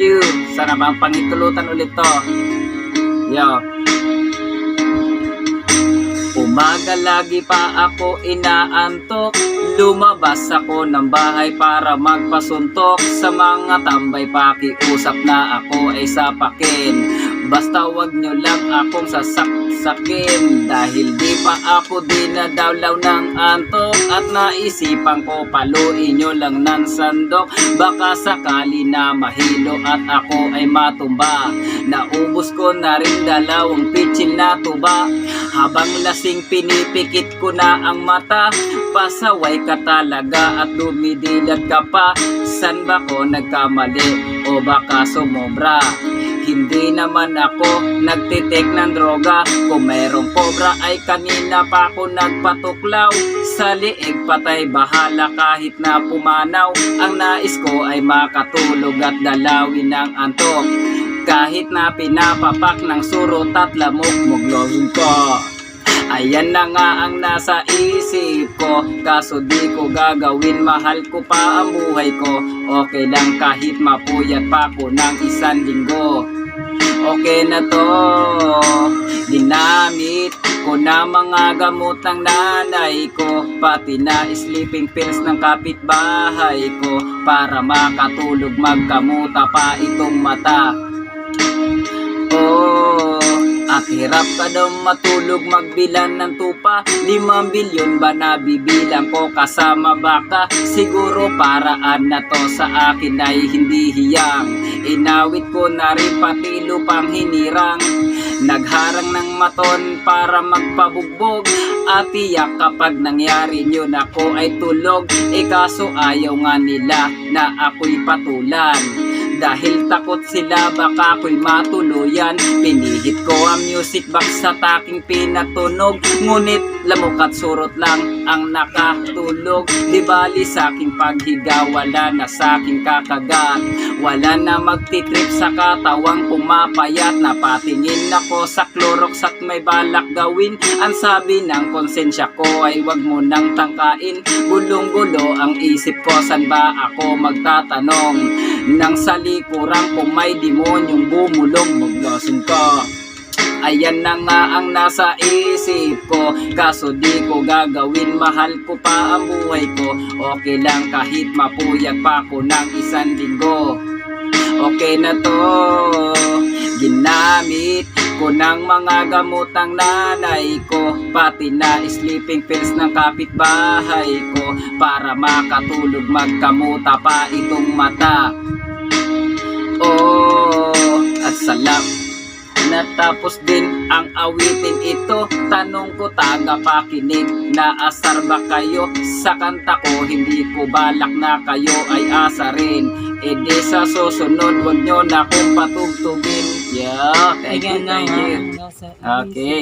you. Sana bang pangitulutan ulit to. Yo. Umaga lagi pa ako inaantok. Lumabas ako ng bahay para magpasuntok. Sa mga tambay pakiusap na ako ay sapakin. Basta wag nyo lang akong sasaksakin. Dahil di pa ako dinadawlaw ng antok. At naisipan ko paluin nyo lang ng sandok. Baka sakali na mahilo at ako ay matumba. Naubos ko na rin 2 pitsil na tuba. Habang lasing pinipikit ko na ang mata. Pasaway ka talaga at dumidilat ka pa. San ba ko nagkamali o baka sumobra? Hindi naman ako nagtitek ng droga. Kung mayroong cobra ay kanina pa ako nagpatuklaw. Sa liig patay bahala kahit na pumanaw. Ang nais ko ay makatulog at dalawin ng antok. Kahit na pinapapak ng surot at lamok muglozon ko. Ayan na nga ang nasa isip ko. Kaso di ko gagawin, mahal ko pa ang buhay ko. Okay lang kahit mapuyat pa ko ng 1 linggo. Okay na to. Ginamit ko na mga gamot ng nanay ko. Pati na sleeping pills ng kapitbahay ko. Para makatulog magkamuta pa itong mata. At hirap ka daw matulog magbilan ng tupa. 5 bilyon ba nabibilang ko kasama baka? Siguro paraan na to sa akin ay hindi hiyang. Inawit ko na rin pati lupang hinirang. Nagharang ng maton para magpabugbog. At tiyak kapag nangyari yun ako ay tulog. Kaso ayaw nga nila na ako'y patulan. Dahil takot sila baka ako'y matuluyan. Pinihit ko ang music box sa taking pinatunog. Ngunit lamok at surot lang ang nakatulog. Di bali sa aking paghiga, wala na sa aking kakagat. Wala na magtitrip sa katawang pumapayat. Napatingin ako sa Clorox at may balak gawin. Ang sabi ng konsensya ko ay wag mo nang tangkain. Gulong-gulo ang isip ko, san ba ako magtatanong? Nang sa likurang kung may demonyong bumulong, maglasin ka. Ayan na nga ang nasa isip ko. Kaso di ko gagawin, mahal ko pa ang buhay ko. Okay lang kahit mapuyat pa ko ng 1 linggo. Okay na to. Ginamit ko ng mga gamot ang nanay ko. Pati na sleeping pills ng kapitbahay ko. Para makatulog magkamuta pa itong mata. At salam. Natapos din ang awitin ito. Tanong ko tagapakinig, naasar ba kayo sa kanta ko? Hindi ko balak na kayo ay asarin. Di sa susunod wag nyo na kong patugtugin. Yeah, thank you. Okay.